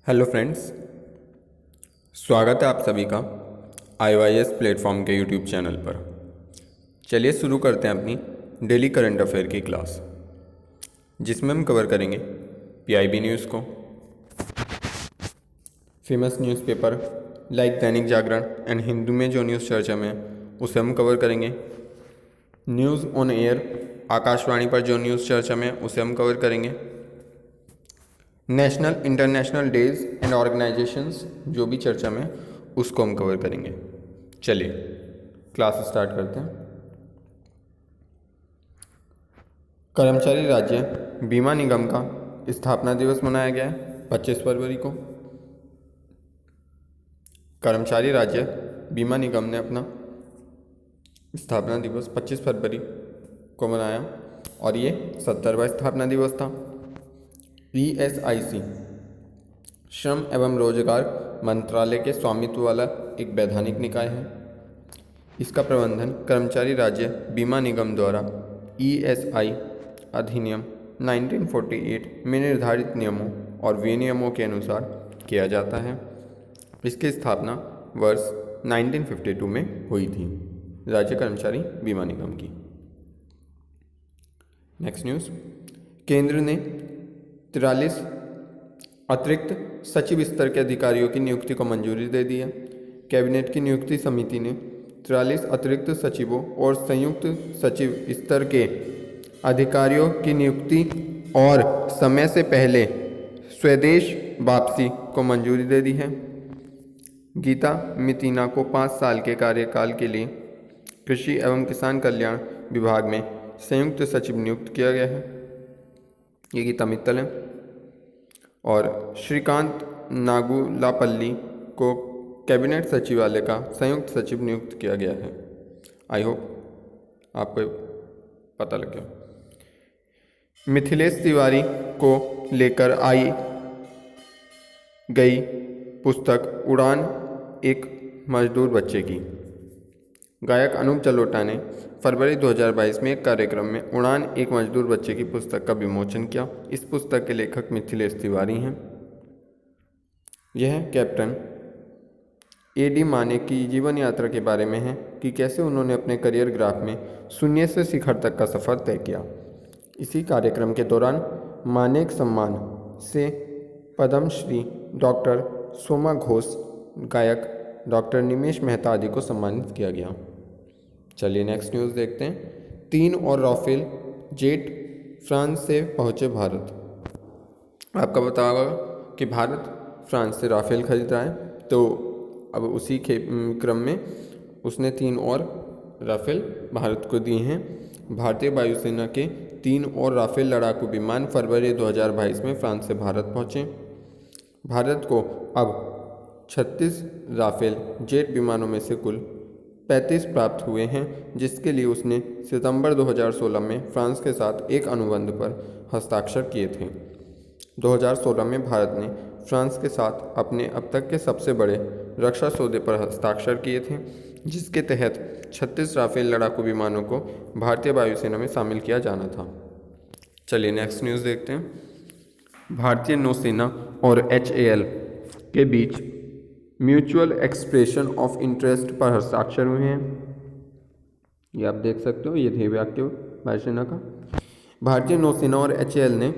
Hello friends, स्वागत है आप सभी का IYS प्लेटफॉर्म के यूट्यूब चैनल पर। चलिए शुरू करते हैं अपनी डेली करंट अफेयर की क्लास, जिसमें हम कवर करेंगे PIB न्यूज़ को, famous newspaper like Dainik Jagran and Hindu में जो न्यूज़ चर्चा में है उसे हम कवर करेंगे। न्यूज़ ऑन एयर आकाशवाणी पर जो न्यूज़ चर्चा में है उसे हम कवर करेंगे। National international days and organisations जो भी चर्चा में उसको हम कवर करेंगे। चलिए क्लास स्टार्ट करते हैं। कर्मचारी राज्य बीमा निगम का स्थापना दिवस मनाया गया है 25 फरवरी को। कर्मचारी राज्य बीमा निगम ने अपना स्थापना दिवस 25 फरवरी को मनाया और ये 70वां स्थापना दिवस था। ESIC श्रम एवं रोजगार मंत्रालय के स्वामित्व वाला एक वैधानिक निकाय है। इसका प्रबंधन कर्मचारी राज्य बीमा निगम द्वारा ESI अधिनियम 1948 में निर्धारित नियमों और विनियमों के अनुसार किया जाता है। इसकी स्थापना वर्ष 1952 में हुई थी राज्य कर्मचारी बीमा निगम की। नेक्स्ट न्यूज़, केंद्र ने 43 अतिरिक्त सचिव स्तर के अधिकारियों की नियुक्ति को मंजूरी दे दी है। कैबिनेट की नियुक्ति समिति ने 43 अतिरिक्त सचिवों और संयुक्त सचिव स्तर के अधिकारियों की नियुक्ति और समय से पहले स्वदेश वापसी को मंजूरी दे दी है। गीता मितीना को 5 साल के कार्यकाल के लिए कृषि एवं किसान कल्याण विभाग में संयुक्त सचिव नियुक्त किया गया है। ये गीता मित्तल है। और श्रीकांत नागुलापल्ली को कैबिनेट सचिवालय का संयुक्त सचिव नियुक्त किया गया है। आई होप आपको पता लग गया। मिथिलेश तिवारी को लेकर आई गई पुस्तक उड़ान एक मजदूर बच्चे की। गायक अनूप जलोटा ने फरवरी 2022 में एक कार्यक्रम में उड़ान एक मजदूर बच्चे की पुस्तक का विमोचन किया। इस पुस्तक के लेखक मिथिलेश तिवारी हैं। यह कैप्टन AD माने की जीवन यात्रा के बारे में है कि कैसे उन्होंने अपने करियर ग्राफ में शून्य से शिखर तक का सफ़र तय किया। इसी कार्यक्रम के दौरान मानेक सम्मान से पद्मश्री डॉक्टर सोमा घोष, गायक डॉक्टर निमेश मेहता आदि को सम्मानित किया गया। चलिए नेक्स्ट न्यूज़ देखते हैं। 3 और राफेल जेट फ्रांस से पहुंचे भारत। आपका पता होगा कि भारत फ्रांस से राफेल खरीद रहा है, तो अब उसी के क्रम में उसने 3 और राफेल भारत को दिए हैं। भारतीय वायुसेना के 3 और राफेल लड़ाकू विमान फरवरी 2022 में फ्रांस से भारत पहुँचे। भारत को अब 36 राफेल जेट विमानों में से कुल 35 प्राप्त हुए हैं, जिसके लिए उसने सितंबर 2016 में फ्रांस के साथ एक अनुबंध पर हस्ताक्षर किए थे। 2016 में भारत ने फ्रांस के साथ अपने अब तक के सबसे बड़े रक्षा सौदे पर हस्ताक्षर किए थे, जिसके तहत 36 राफेल लड़ाकू विमानों को भारतीय वायुसेना में शामिल किया जाना था। चलिए नेक्स्ट न्यूज़ देखते हैं। भारतीय नौसेना और HAL के बीच म्यूचुअल एक्सप्रेशन ऑफ इंटरेस्ट पर हस्ताक्षर हुए हैं। ये आप देख सकते हो, ये ध्येय वाक्य वायुसेना का। भारतीय नौसेना और HAL ने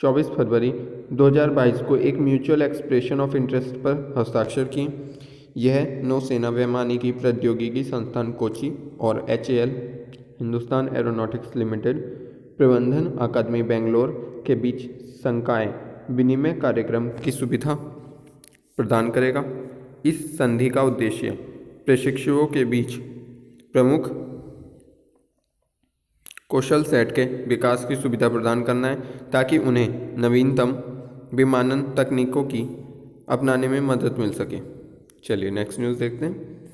24 फरवरी 2022 को एक म्यूचुअल एक्सप्रेशन ऑफ इंटरेस्ट पर हस्ताक्षर किए। यह नौसेना वैमानिकी प्रौद्योगिकी संस्थान कोची और HAL हिंदुस्तान एरोनॉटिक्स लिमिटेड प्रबंधन अकादमी बेंगलोर के बीच संकाय विनिमय कार्यक्रम की सुविधा प्रदान करेगा। इस संधि का उद्देश्य प्रशिक्षुओं के बीच प्रमुख कौशल सेट के विकास की सुविधा प्रदान करना है, ताकि उन्हें नवीनतम विमानन तकनीकों की अपनाने में मदद मिल सके। चलिए नेक्स्ट न्यूज़ देखते हैं।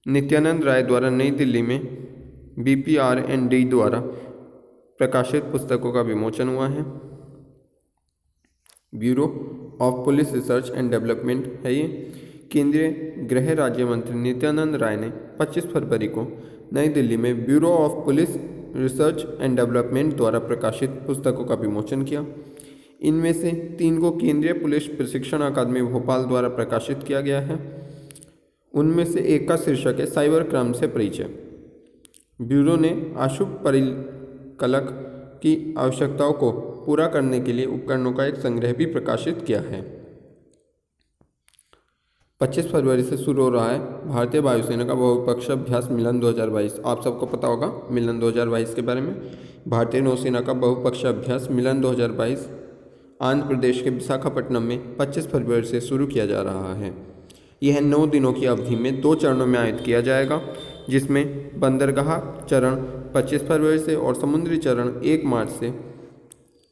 नित्यानंद राय द्वारा नई दिल्ली में BPRND द्वारा प्रकाशित पुस्तकों का विमोचन हुआ है। Bureau of police research and development है ये। केंद्रीय गृह राज्य मंत्री नित्यानंद राय ने 25 फरवरी को नई दिल्ली में bureau of police research and development द्वारा प्रकाशित पुस्तकों का विमोचन किया। इनमें से 3 को केंद्रीय पुलिस प्रशिक्षण अकादमी भोपाल द्वारा प्रकाशित किया गया है। उनमें से एक का शीर्षक है साइबर क्राइम से परिचय। ब्यूरो ने अशुभ परिकलक की आवश्यकताओं को पूरा करने के लिए उपकरणों का एक संग्रह भी प्रकाशित किया है। 25 फरवरी से शुरू हो रहा है भारतीय वायुसेना का बहुपक्षीय अभ्यास मिलन 2022। आप सबको पता होगा मिलन 2022 के बारे में। भारतीय नौसेना का बहुपक्षीय अभ्यास मिलन 2022 आंध्र प्रदेश के विशाखापट्टनम में 25 फरवरी से शुरू किया जा रहा है। यह 9 दिनों की अवधि में 2 चरणों में आयोजित किया जाएगा, जिसमें बंदरगाह चरण 25 फरवरी से और समुद्री चरण 1 मार्च से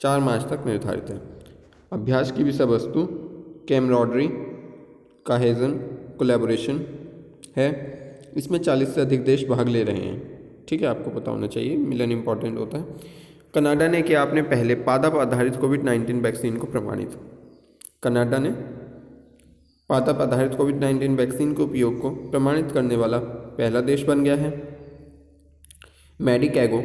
4 मार्च तक निर्धारित है। अभ्यास की विषय वस्तु कैमराडरी, काहेजन, कोलैबोरेशन है। इसमें 40 से अधिक देश भाग ले रहे हैं। ठीक है, आपको पता होना चाहिए, मिलन इंपॉर्टेंट होता है। कनाडा ने किया अपने पहले पादप आधारित कोविड-19 वैक्सीन को प्रमाणित। कनाडा ने पादप आधारित कोविड-19 वैक्सीन के उपयोग को प्रमाणित करने वाला पहला देश बन गया है। मेडिकैगो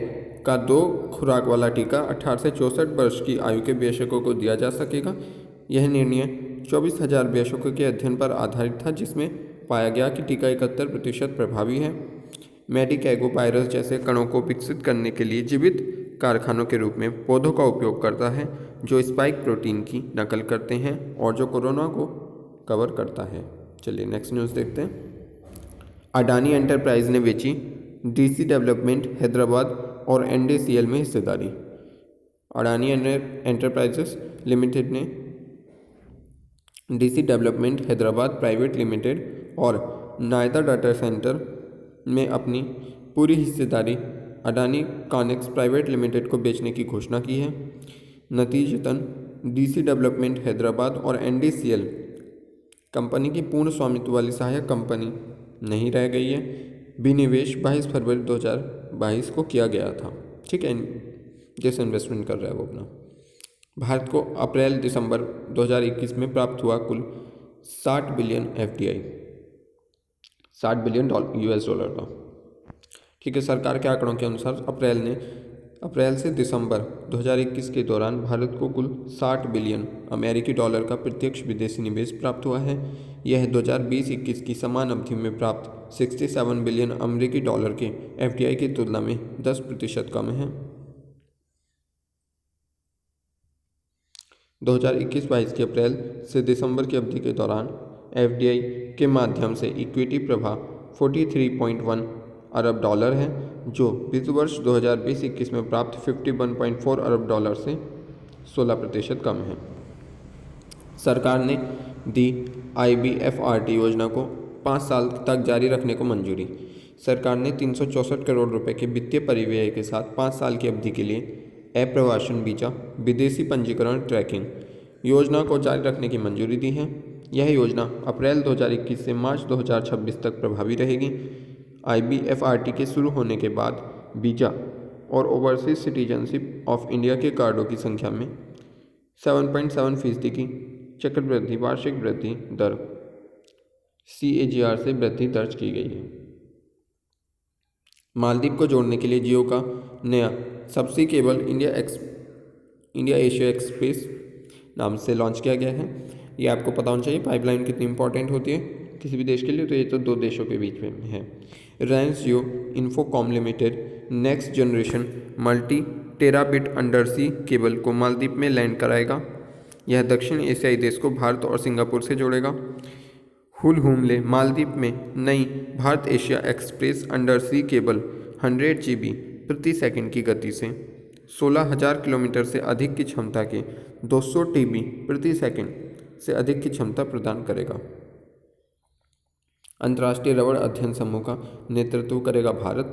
का 2 खुराक वाला टीका 18 से 64 वर्ष की आयु के वयस्कों को दिया जा सकेगा। यह निर्णय 24,000 वयस्कों के अध्ययन पर आधारित था, जिसमें पाया गया कि टीका 71% प्रभावी है। मेडिकैगो वायरस जैसे कणों को विकसित करने के लिए जीवित कारखानों के रूप में पौधों का उपयोग करता है, जो स्पाइक प्रोटीन की नकल करते हैं और जो कोरोना को कवर करता है। चलिए नेक्स्ट न्यूज़ देखते हैं। अडानी एंटरप्राइज ने बेची डीसी डेवलपमेंट हैदराबाद और एनडीसीएल में हिस्सेदारी। अडानी एंटरप्राइजेस लिमिटेड ने DC development Hyderabad private limited और नायदा डाटा सेंटर में अपनी पूरी हिस्सेदारी अडानी कॉनेक्स प्राइवेट लिमिटेड को बेचने की घोषणा की है। नतीजतन डीसी डेवलपमेंट हैदराबाद और एनडीसीएल कंपनी की पूर्ण स्वामित्व वाली सहायक कंपनी नहीं रह गई है। विनिवेश 22 फरवरी 2022 को किया गया था। ठीक है, जैसे इन्वेस्टमेंट कर रहा है वो अपना। भारत को अप्रैल दिसंबर 2021 में प्राप्त हुआ कुल 60 billion FDI, 60 billion US dollar का। ठीक है, सरकार के आंकड़ों के अनुसार अप्रैल से दिसंबर 2021 के दौरान भारत को कुल 60 बिलियन अमेरिकी डॉलर का प्रत्यक्ष विदेशी निवेश प्राप्त हुआ है। यह 2020-21 की समान अवधि में प्राप्त 67 बिलियन अमेरिकी डॉलर के FDI की तुलना में 10% कम है। 2021-22 के अप्रैल से दिसंबर की अवधि के दौरान FDI के माध्यम से इक्विटी प्रवाह 43.1 अरब डॉलर है, जो वित्त वर्ष 2020-21 में प्राप्त 51.4 अरब डॉलर से 16% कम है। सरकार ने दी IBFRT योजना को 5 साल तक जारी रखने को मंजूरी। सरकार ने 364 करोड़ रुपए के वित्तीय परिव्यय के साथ 5 साल की अवधि के लिए अप्रवासन वीजा विदेशी पंजीकरण ट्रैकिंग योजना को जारी रखने की मंजूरी दी है। यह योजना अप्रैल 2021 से मार्च 2026 तक प्रभावी रहेगी। IBFRT के शुरू होने के बाद वीजा और ओवरसीज सिटीजनशिप ऑफ इंडिया के कार्डों की संख्या में 7.7% की चक्रवृद्धि वार्षिक वृद्धि दर CAGR से वृद्धि दर्ज की गई है। मालदीव को जोड़ने के लिए जियो का नया सबसी केबल इंडिया एशिया एक्सप्रेस नाम से लॉन्च किया गया है। ये आपको पता होना चाहिए पाइपलाइन कितनी इंपॉर्टेंट होती है किसी भी देश के लिए, तो ये तो 2 देशों के बीच में है। Reliance Jio Infocomm Limited next generation multi terabit undersea cable को मालदीव में लैंड कराएगा। यह दक्षिण एशियाई देश को भारत और सिंगापुर से जोड़ेगा। हुल-हुमले मालदीव में नई Bharat Asia express undersea cable 100 GB प्रति सेकंड की गति से 16,000 किलोमीटर से अधिक की क्षमता के 200 TB प्रति सेकंड से अधिक की क्षमता प्रदान करेगा। अंतर्राष्ट्रीय रबड़ अध्ययन समूह का नेतृत्व करेगा भारत।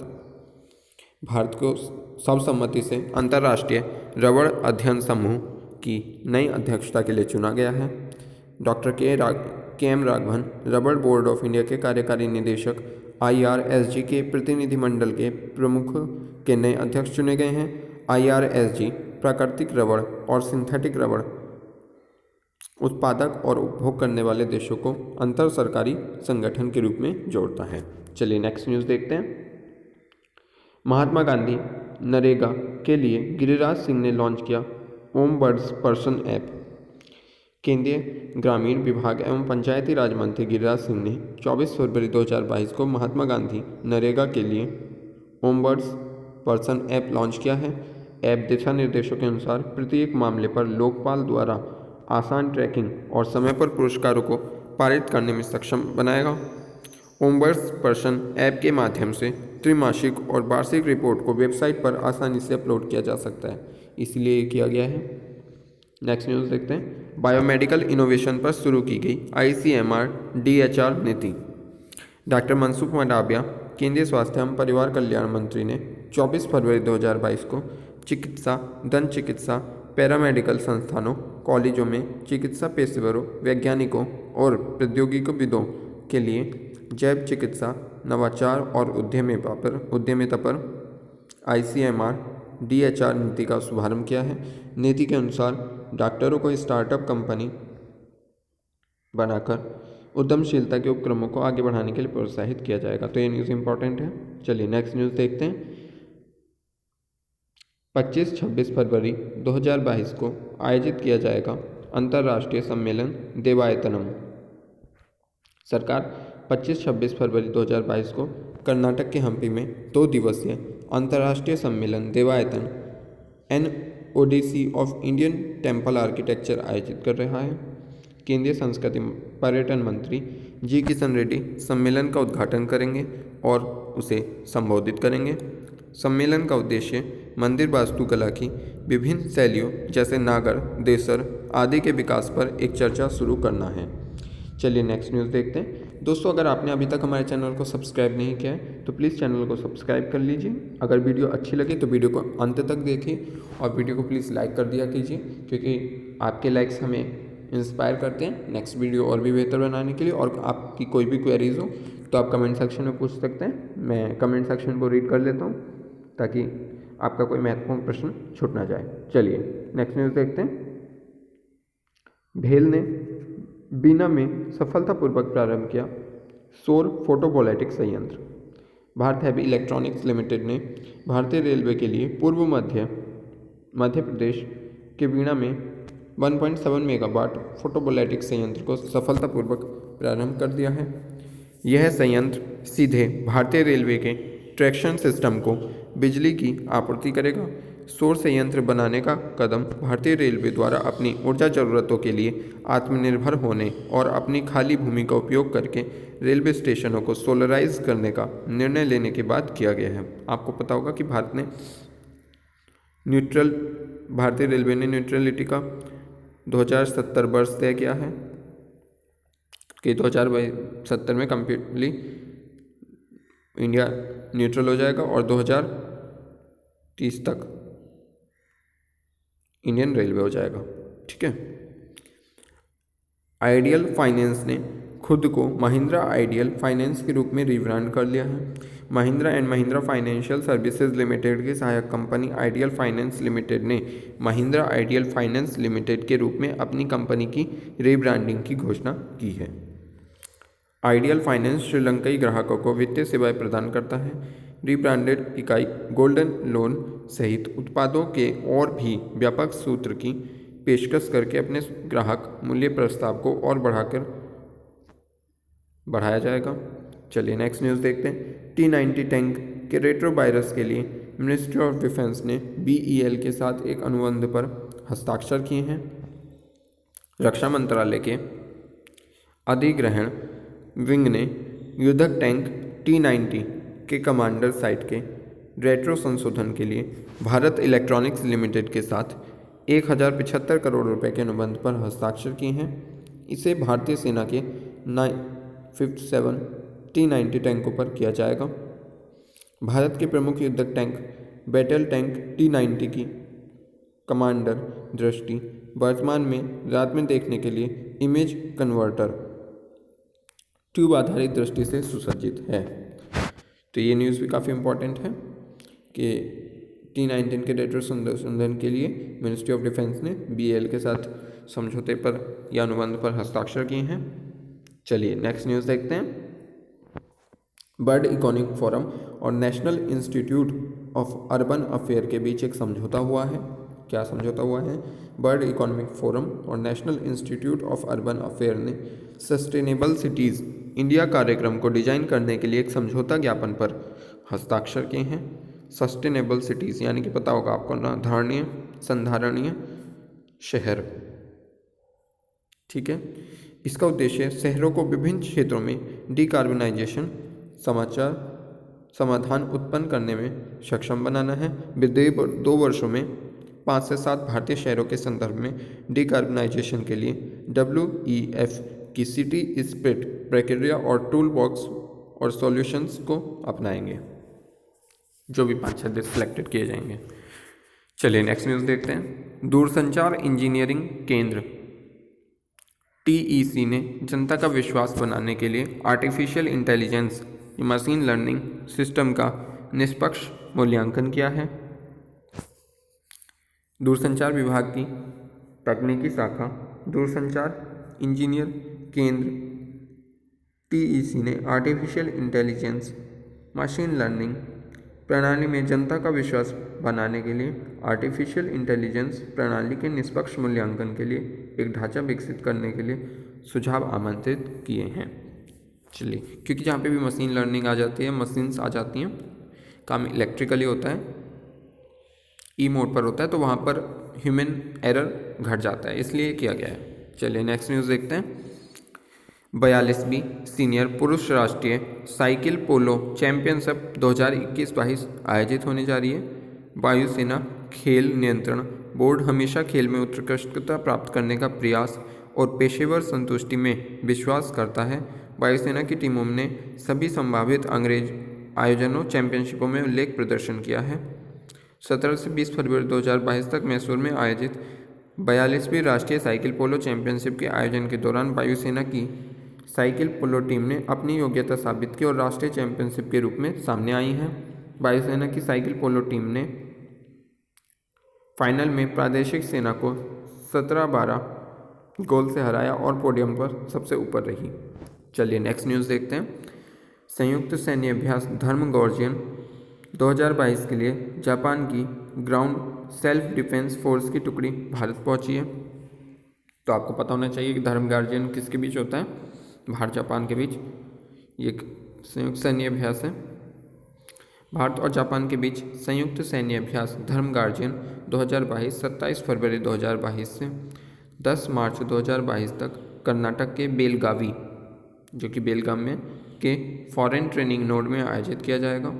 भारत को सर्वसम्मति से अंतर्राष्ट्रीय रबड़ अध्ययन समूह की नई अध्यक्षता के लिए चुना गया है। डॉक्टर KM राघवन रबड़ बोर्ड ऑफ इंडिया के कार्यकारी निदेशक IRSG के प्रतिनिधिमंडल के प्रमुख के नए अध्यक्ष चुने गए हैं। IRSG प्राकृतिक रबड़ और सिंथेटिक रबड़ उत्पादक और उपभोग करने वाले देशों को अंतर सरकारी संगठन के रूप में जोड़ता है। चलिए नेक्स्ट न्यूज़ देखते हैं। महात्मा गांधी नरेगा के लिए गिरिराज सिंह ने लॉन्च किया ओम बर्ड्स पर्सन ऐप। केंद्रीय ग्रामीण विभाग एवं पंचायती राज मंत्री गिरिराज सिंह ने 24 फरवरी 2022 को महात्मा गांधी नरेगा के लिए ओम बर्ड्स पर्सन ऐप लॉन्च किया है। ऐप दिशा निर्देशों के अनुसार प्रत्येक मामले पर लोकपाल द्वारा आसान ट्रैकिंग और समय पर पुरस्कारों को पारित करने में सक्षम बनाएगा। ओम बर्ड्स पर्सन ऐप के माध्यम से त्रैमासिक और वार्षिक रिपोर्ट को वेबसाइट पर आसानी से अपलोड किया जा सकता है, इसलिए ये किया गया है। नेक्स्ट न्यूज़ देखते हैं। बायोमेडिकल इनोवेशन पर शुरू की गई ICMR DHR नीति। डॉक्टर मनसुख मंडाविया केंद्रीय स्वास्थ्य एवं परिवार कल्याण मंत्री ने 24 फरवरी 2022 को चिकित्सा, दंत चिकित्सा, पैरामेडिकल संस्थानों, कॉलेजों में चिकित्सा पेशेवरों, वैज्ञानिकों और प्रौद्योगिकीविदों के लिए जैव चिकित्सा, नवाचार और उद्यमिता पर ICMR DHR नीति का शुभारंभ किया है। नीति के अनुसार डॉक्टरों को स्टार्टअप कंपनी बनाकर उद्यमशीलता के उपक्रमों को आगे बढ़ाने के लिए प्रोत्साहित किया जाएगा। तो ये न्यूज़ इंपॉर्टेंट है। चलिए नेक्स्ट न्यूज़ देखते हैं। 25-26 फरवरी 2022 को आयोजित किया जाएगा अंतर्राष्ट्रीय सम्मेलन देवायतनम। सरकार 25-26 फरवरी 2022 को कर्नाटक के हम्पी में 2 दिवसीय अंतर्राष्ट्रीय सम्मेलन देवायतन NODC of Indian temple architecture आयोजित कर रहा है। केंद्रीय संस्कृति पर्यटन मंत्री जी किशन रेड्डी सम्मेलन का उद्घाटन करेंगे और उसे संबोधित करेंगे। सम्मेलन का उद्देश्य मंदिर वास्तुकला की विभिन्न शैलियों जैसे नागर, देसर आदि के विकास पर एक चर्चा शुरू करना है। चलिए नेक्स्ट न्यूज़ देखते हैं। दोस्तों, अगर आपने अभी तक हमारे चैनल को सब्सक्राइब नहीं किया है तो प्लीज़ चैनल को सब्सक्राइब कर लीजिए। अगर वीडियो अच्छी लगे तो वीडियो को अंत तक देखिए और वीडियो को प्लीज़ लाइक कर दिया कीजिए, क्योंकि आपके लाइक्स हमें इंस्पायर करते हैं नेक्स्ट वीडियो और भी बेहतर बनाने के लिए। और आपकी कोई भी क्वेरीज हो तो आप कमेंट सेक्शन में पूछ सकते हैं, मैं कमेंट सेक्शन को रीड कर लेता हूँ ताकि आपका कोई महत्वपूर्ण प्रश्न छूट ना जाए। चलिए नेक्स्ट न्यूज़ देखते हैं। भेल ने बीना में सफलतापूर्वक प्रारंभ किया सौर फोटोवोल्टिक संयंत्र। भारत हैवी इलेक्ट्रॉनिक्स लिमिटेड ने भारतीय रेलवे के लिए पूर्व मध्य प्रदेश के बीना में 1.7 मेगावाट फोटोवोल्टिक संयंत्र को सफलतापूर्वक प्रारंभ कर दिया है। यह संयंत्र सीधे भारतीय रेलवे के ट्रैक्शन सिस्टम को बिजली की आपूर्ति करेगा। सौर संयंत्र बनाने का कदम भारतीय रेलवे द्वारा अपनी ऊर्जा जरूरतों के लिए आत्मनिर्भर होने और अपनी खाली भूमि का उपयोग करके रेलवे स्टेशनों को सोलराइज करने का निर्णय लेने के बाद किया गया है। आपको पता होगा कि भारतीय रेलवे ने न्यूट्रलिटी का 2070 वर्ष तय किया है कि 2070 में कम्प्लीटली इंडिया न्यूट्रल हो जाएगा और 2030 तक इंडियन रेलवे हो जाएगा। ठीक है। आइडियल फाइनेंस ने खुद को महिंद्रा आइडियल फाइनेंस के रूप में रिब्रांड कर लिया है। Mahindra and Mahindra financial services limited की सहायक कंपनी आइडियल फाइनेंस लिमिटेड ने महिंद्रा आइडियल फाइनेंस लिमिटेड के रूप में अपनी कंपनी की रीब्रांडिंग की घोषणा की है। आइडियल फाइनेंस श्रीलंकाई ग्राहकों को वित्तीय सेवाएं प्रदान करता है। रीब्रांडेड इकाई गोल्डन लोन सहित उत्पादों के और भी व्यापक सूत्र की पेशकश करके अपने ग्राहक मूल्य प्रस्ताव को और बढ़ाया जाएगा। चलिए नेक्स्ट न्यूज़ देखते हैं। T-90 टैंक के रेट्रो वायरस के लिए मिनिस्ट्री ऑफ डिफेंस ने BEL के साथ एक अनुबंध पर हस्ताक्षर किए हैं। रक्षा मंत्रालय के अधिग्रहण विंग ने युद्धक टैंक T-90 के कमांडर साइट के रेट्रो संशोधन के लिए भारत इलेक्ट्रॉनिक्स लिमिटेड के साथ 1075 करोड़ रुपए के अनुबंध पर हस्ताक्षर किए हैं। इसे भारतीय सेना के 957 T-90 टैंकों पर किया जाएगा। भारत के प्रमुख युद्धक टैंक बैटल टैंक T-90 की कमांडर दृष्टि वर्तमान में रात में देखने के लिए इमेज कन्वर्टर ट्यूब आधारित दृष्टि से सुसज्जित है। तो ये न्यूज़ भी काफ़ी इम्पोर्टेंट है कि T-19 के रेट्रो संशोधन के लिए मिनिस्ट्री ऑफ डिफेंस ने BEL के साथ समझौते पर या अनुबंध पर हस्ताक्षर किए हैं। चलिए नेक्स्ट न्यूज़ देखते हैं। वर्ल्ड इकोनॉमिक फोरम और national institute of urban affair के बीच एक समझौता हुआ है। क्या समझौता हुआ है? वर्ल्ड इकोनॉमिक फोरम और national institute of urban affair ने सस्टेनेबल सिटीज़ इंडिया कार्यक्रम को डिजाइन करने के लिए एक समझौता ज्ञापन पर हस्ताक्षर किए हैं। सस्टेनेबल सिटीज़ यानी कि पता होगा आपको ना, धारणीय संधारणीय शहर। ठीक है, इसका उद्देश्य शहरों को विभिन्न क्षेत्रों में डिकार्बनाइजेशन समाधान उत्पन्न करने में सक्षम बनाना है। विगत 2 वर्षों में 5 से 7 भारतीय शहरों के संदर्भ में डिकार्बनाइजेशन के लिए WEF की सिटी स्प्रिट प्रक्रिया और टूल बॉक्स और सॉल्यूशंस को अपनाएंगे, जो भी 5-6 देश सिलेक्टेड किए जाएंगे। चलिए नेक्स्ट न्यूज़ देखते हैं। दूरसंचार इंजीनियरिंग केंद्र TEC ने जनता का विश्वास बनाने के लिए artificial intelligence machine learning system का निष्पक्ष मूल्यांकन किया है। दूरसंचार विभाग की तकनीकी शाखा दूरसंचार इंजीनियर केंद्र TEC ने आर्टिफिशियल इंटेलिजेंस मशीन लर्निंग प्रणाली में जनता का विश्वास बनाने के लिए आर्टिफिशियल इंटेलिजेंस प्रणाली के निष्पक्ष मूल्यांकन के लिए एक ढांचा विकसित करने के लिए सुझाव आमंत्रित किए हैं। चलिए, क्योंकि जहाँ पे भी मशीन लर्निंग आ जाती है, मशीन्स आ जाती हैं, काम इलेक्ट्रिकली होता है, ई मोड पर होता है, तो वहाँ पर ह्यूमन एरर घट जाता है, इसलिए किया गया है। चलिए नेक्स्ट न्यूज़ देखते हैं। 42वीं सीनियर पुरुष राष्ट्रीय साइकिल पोलो चैंपियनशिप 2021-22 आयोजित होने जा रही है। वायुसेना खेल नियंत्रण बोर्ड हमेशा खेल में उत्कृष्टता प्राप्त करने का प्रयास और पेशेवर संतुष्टि में विश्वास करता है। वायुसेना की टीमों ने सभी संभावित अंग्रेज आयोजनों चैंपियनशिपों में उल्लेख प्रदर्शन किया है। 17 से 20 फरवरी 2022 तक मैसूर में आयोजित 42वीं राष्ट्रीय साइकिल पोलो चैंपियनशिप के आयोजन के दौरान वायुसेना की साइकिल पोलो टीम ने अपनी योग्यता साबित की और राष्ट्रीय चैंपियनशिप के रूप में सामने आई है। वायुसेना की साइकिल पोलो टीम ने फाइनल में प्रादेशिक सेना को 17-12 गोल से हराया और पोडियम पर सबसे ऊपर रही। चलिए नेक्स्ट न्यूज़ देखते हैं। संयुक्त सैन्य अभ्यास धर्म गॉर्जियन 2022 के लिए जापान की ग्राउंड सेल्फ डिफेंस फोर्स की टुकड़ी भारत पहुंची है। तो आपको पता होना चाहिए कि धर्म गार्जियन किसके बीच होता है, भारत जापान के बीच। ये एक संयुक्त सैन्य अभ्यास है। भारत और जापान के बीच संयुक्त सैन्य अभ्यास धर्म गार्जियन 2022 27 फरवरी 2022 से 10 मार्च 2022 तक कर्नाटक के बेलगावी, जो कि बेलगाम में के फॉरेन ट्रेनिंग नोड में आयोजित किया जाएगा।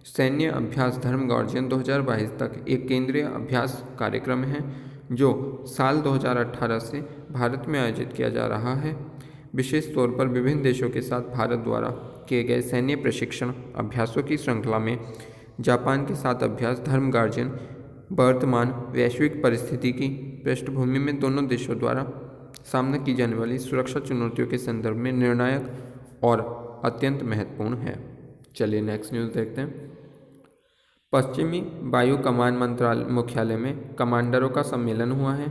सैन्य अभ्यास धर्म गार्जियन 2022 तक एक केंद्रीय अभ्यास कार्यक्रम है जो साल 2018 से भारत में आयोजित किया जा रहा है। विशेष तौर पर विभिन्न देशों के साथ भारत द्वारा किए गए सैन्य प्रशिक्षण अभ्यासों की श्रृंखला में जापान के साथ अभ्यास धर्म गार्जियन वर्तमान वैश्विक परिस्थिति की पृष्ठभूमि में दोनों देशों द्वारा सामना की जाने वाली सुरक्षा चुनौतियों के संदर्भ में निर्णायक और अत्यंत महत्वपूर्ण है। चलिए नेक्स्ट न्यूज़ देखते हैं। पश्चिमी वायु कमान मंत्रालय मुख्यालय में कमांडरों का सम्मेलन हुआ है।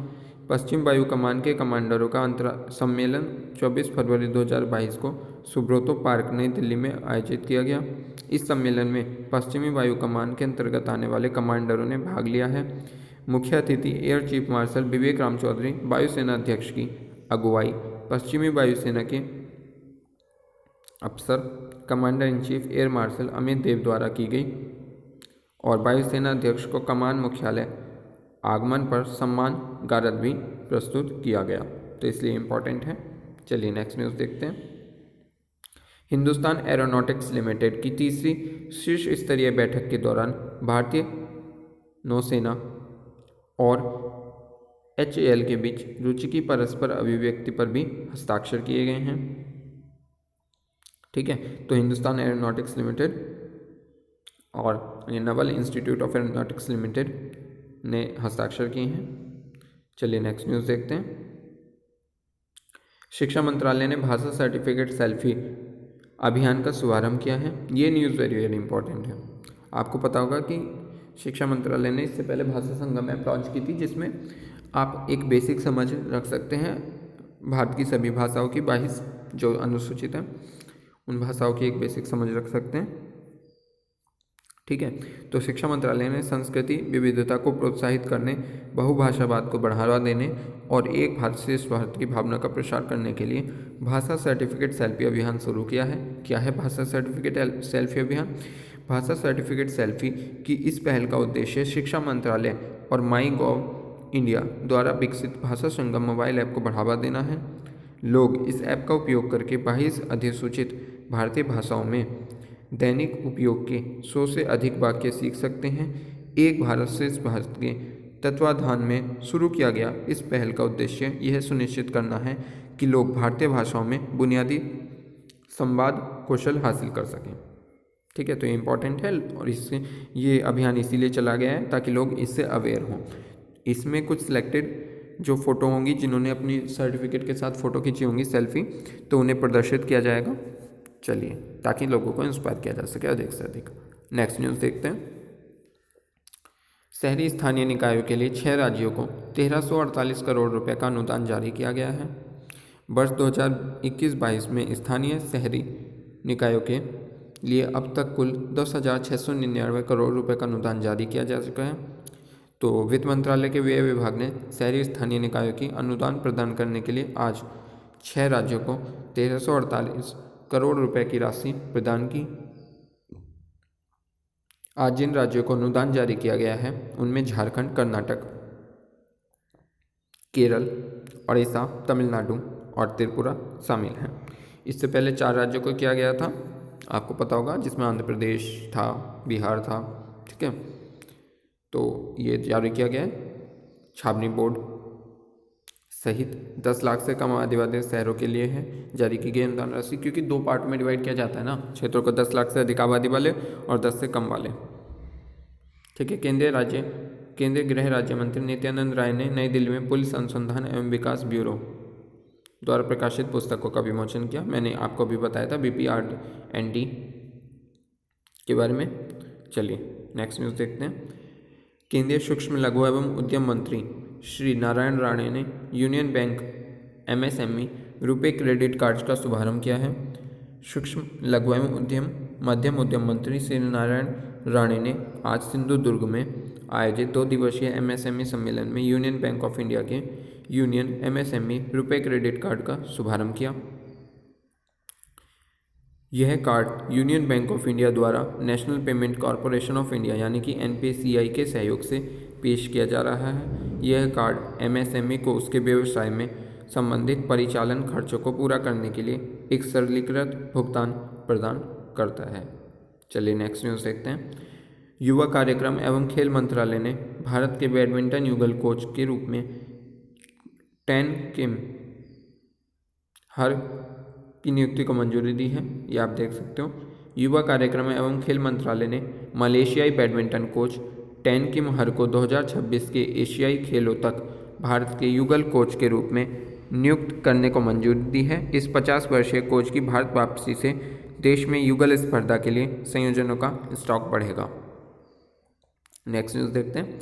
पश्चिम वायु कमान के कमांडरों का सम्मेलन 24 फरवरी 2022 को सुब्रोतो पार्क नई दिल्ली में आयोजित किया गया। इस सम्मेलन में पश्चिमी वायु कमान के अंतर्गत आने वाले कमांडरों ने भाग लिया है। मुख्य अतिथि Air Chief Marshal Vivek Ram Chaudhari, वायुसेना अध्यक्ष की अगुवाई पश्चिमी वायुसेना के अफसर Commander in Chief Air Marshal Amit Dev द्वारा की गई और वायुसेना अध्यक्ष को कमान मुख्यालय आगमन पर सम्मान गारद भी प्रस्तुत किया गया, तो इसलिए इम्पॉर्टेंट है। चलिए नेक्स्ट न्यूज़ देखते हैं। हिंदुस्तान एरोनॉटिक्स लिमिटेड की तीसरी शीर्ष स्तरीय बैठक के दौरान भारतीय नौसेना और HAL के बीच रुचि की परस्पर अभिव्यक्ति पर भी हस्ताक्षर किए गए हैं। ठीक है, तो हिंदुस्तान एरोनॉटिक्स लिमिटेड और Naval institute of aeronautics limited ने हस्ताक्षर किए हैं। चलिए नेक्स्ट न्यूज़ देखते हैं। शिक्षा मंत्रालय ने भाषा सर्टिफिकेट सेल्फी अभियान का शुभारंभ किया है। ये न्यूज़ वेरी वेरी इंपॉर्टेंट है। आपको पता होगा कि शिक्षा मंत्रालय ने इससे पहले भाषा संगम ऐप लॉन्च की थी, जिसमें आप एक बेसिक समझ रख सकते हैं भारत की सभी भाषाओं की, 22 जो अनुसूचित है उन भाषाओं की एक बेसिक समझ रख सकते हैं। ठीक है। तो शिक्षा मंत्रालय ने संस्कृति विविधता को प्रोत्साहित करने, बहुभाषावाद को बढ़ावा देने और एक भारत श्रेष्ठ भारत की भावना का प्रसार करने के लिए भाषा सर्टिफिकेट सेल्फी अभियान शुरू किया है। क्या है भाषा सर्टिफिकेट सेल्फी अभियान? भाषा सर्टिफिकेट सेल्फी की इस पहल का उद्देश्य शिक्षा मंत्रालय और माई गॉव इंडिया द्वारा विकसित भाषा संगम मोबाइल ऐप को बढ़ावा देना है। लोग इस ऐप का उपयोग करके 22 अधिसूचित भारतीय भाषाओं में दैनिक उपयोग के 100 से अधिक वाक्य सीख सकते हैं। एक भारत श्रेष्ठ भारत के तत्वाधान में शुरू किया गया इस पहल का उद्देश्य यह सुनिश्चित करना है कि लोग भारतीय भाषाओं में बुनियादी संवाद कौशल हासिल कर सकें। ठीक है, तो ये इम्पॉर्टेंट है और इससे ये अभियान इसीलिए चला गया है ताकि लोग इससे अवेयर हों। इसमें कुछ सिलेक्टेड जो फ़ोटो होंगी, जिन्होंने अपनी सर्टिफिकेट के साथ फ़ोटो खींची होंगी सेल्फी, तो उन्हें प्रदर्शित किया जाएगा। चलिए, ताकि लोगों को इंस्पायर किया जा सके अधिक से अधिक। नेक्स्ट न्यूज़ देखते हैं। शहरी स्थानीय निकायों के लिए 6 राज्यों को 1348 करोड़ रुपए का अनुदान जारी किया गया है। वर्ष 2021-22 में स्थानीय शहरी निकायों के लिए अब तक कुल 10,699 करोड़ रुपए का अनुदान जारी किया जा चुका है। तो वित्त मंत्रालय के व्यय विभाग ने शहरी स्थानीय निकायों की अनुदान प्रदान करने के लिए आज 6 राज्यों को 1348 करोड़ रुपए की राशि प्रदान की। आज जिन राज्यों को अनुदान जारी किया गया है उनमें झारखंड, कर्नाटक, केरल, उड़ीसा, तमिलनाडु और त्रिपुरा शामिल हैं। इससे पहले 4 राज्यों को किया गया था, आपको पता होगा, जिसमें आंध्र प्रदेश था, बिहार था। ठीक है, तो ये जारी किया गया है। छावनी बोर्ड सहित 10 लाख से कम आबादी वाले शहरों के लिए है जारी की गई अनुदान राशि, क्योंकि 2 पार्ट में डिवाइड किया जाता है ना क्षेत्रों को, 10 लाख से अधिक आबादी वाले और 10 से कम वाले। ठीक है। केंद्रीय गृह राज्य मंत्री नित्यानंद राय ने नई दिल्ली में पुलिस अनुसंधान एवं विकास ब्यूरो द्वारा प्रकाशित पुस्तकों का विमोचन किया। मैंने आपको अभी बताया था BPRND के बारे में। चलिए नेक्स्ट न्यूज़ देखते हैं। केंद्रीय सूक्ष्म लघु एवं उद्यम मंत्री श्री नारायण राणे ने union bank MSME RuPay credit card का शुभारंभ किया है। सूक्ष्म लघु एवं मध्यम उद्यम मंत्री श्री नारायण राणे ने आज सिंधुदुर्ग में आयोजित 2 दिवसीय MSME सम्मेलन में यूनियन बैंक ऑफ इंडिया के Union MSME RuPay credit card का शुभारंभ किया। यह card Union Bank of India द्वारा National Payment Corporation of India यानी कि NPCI के सहयोग से पेश किया जा रहा है। यह कार्ड MSME को उसके व्यवसाय में संबंधित परिचालन खर्चों को पूरा करने के लिए एक सरलीकृत भुगतान प्रदान करता है। चलिए नेक्स्ट न्यूज़ देखते हैं। युवा कार्यक्रम एवं खेल मंत्रालय ने भारत के बैडमिंटन युगल कोच के रूप में टैन किम हर की नियुक्ति को मंजूरी दी है। ये आप देख सकते हो। युवा कार्यक्रम एवं खेल मंत्रालय ने मलेशियाई बैडमिंटन कोच टैन किम हर को 2026 के एशियाई खेलों तक भारत के युगल कोच के रूप में नियुक्त करने को मंजूरी दी है। इस 50 वर्षीय कोच की भारत वापसी से देश में युगल स्पर्धा के लिए संयोजनों का स्टॉक बढ़ेगा। नेक्स्ट न्यूज़ देखते हैं।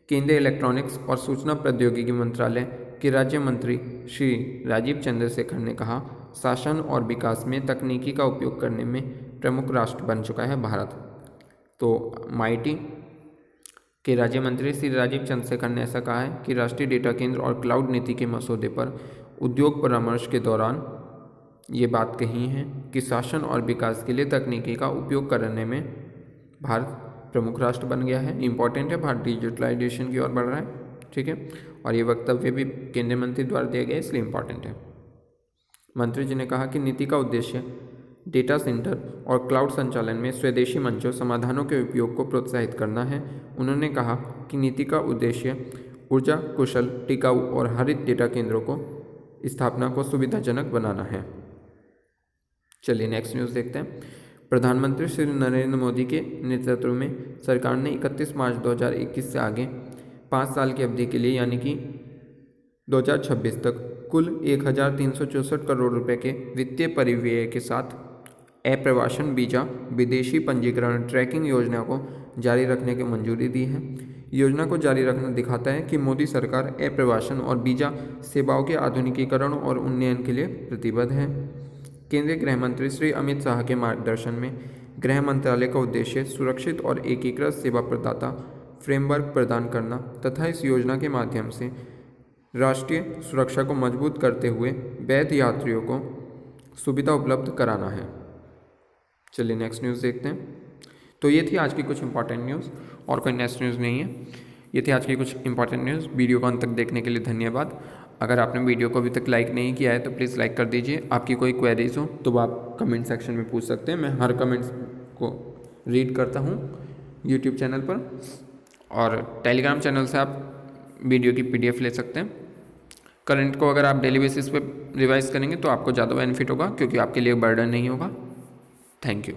केंद्रीय इलेक्ट्रॉनिक्स और सूचना प्रौद्योगिकी मंत्रालय के राज्य मंत्री श्री राजीव चंद्रशेखर ने कहा, शासन और विकास में तकनीकी का उपयोग करने में प्रमुख राष्ट्र बन चुका है भारत। तो MeitY के राज्य मंत्री श्री राजीव चंद्रशेखर ने ऐसा कहा है कि राष्ट्रीय डेटा केंद्र और क्लाउड नीति के मसौदे पर उद्योग परामर्श के दौरान ये बात कही है कि शासन और विकास के लिए तकनीकी का उपयोग करने में भारत प्रमुख राष्ट्र बन गया है। इंपॉर्टेंट है, भारत डिजिटलाइजेशन की ओर बढ़ रहा है। ठीक है, और ये वक्तव्य भी केंद्रीय मंत्री द्वारा दिया गया, इसलिए इंपॉर्टेंट है। मंत्री जी ने कहा कि नीति का उद्देश्य डेटा सेंटर और क्लाउड संचालन में स्वदेशी मंचों समाधानों के उपयोग को प्रोत्साहित करना है। उन्होंने कहा कि नीति का उद्देश्य ऊर्जा कुशल, टिकाऊ और हरित डेटा केंद्रों को स्थापना को सुविधाजनक बनाना है। चलिए नेक्स्ट न्यूज़ देखते हैं। प्रधानमंत्री श्री नरेंद्र मोदी के नेतृत्व में सरकार ने 31 मार्च 2021 से आगे 5 साल की अवधि के लिए यानी कि 2026 तक कुल 1,364 करोड़ रुपए के वित्तीय परिव्यय के साथ अप्रवासन वीजा विदेशी पंजीकरण ट्रैकिंग योजना को जारी रखने की मंजूरी दी है। योजना को जारी रखना दिखाता है कि मोदी सरकार अप्रवासन और वीजा सेवाओं के आधुनिकीकरण और उन्नयन के लिए प्रतिबद्ध है। केंद्रीय गृह मंत्री श्री अमित शाह के मार्गदर्शन में गृह मंत्रालय का उद्देश्य सुरक्षित और एकीकृत सेवा प्रदाता फ्रेमवर्क प्रदान करना तथा इस योजना के माध्यम से राष्ट्रीय सुरक्षा को मजबूत करते हुए वैध यात्रियों को सुविधा उपलब्ध कराना है। चलिए नेक्स्ट न्यूज़ देखते हैं। तो ये थी आज की कुछ इंपॉर्टेंट न्यूज़, और कोई नेक्स्ट न्यूज़ नहीं है। ये थी आज की कुछ इंपॉर्टेंट न्यूज़। वीडियो को अंत तक देखने के लिए धन्यवाद। अगर आपने वीडियो को अभी तक लाइक नहीं किया है तो प्लीज़ लाइक कर दीजिए। आपकी कोई क्वेरीज हो तो आप कमेंट सेक्शन में पूछ सकते हैं। मैं हर कमेंट्स को रीड करता हूँ यूट्यूब चैनल पर, और टेलीग्राम चैनल से आप वीडियो की PDF ले सकते हैं। करंट को अगर आप डेली बेसिस पे रिवाइज करेंगे तो आपको ज़्यादा बेनिफिट होगा, क्योंकि आपके लिए बर्डन नहीं होगा। Thank you.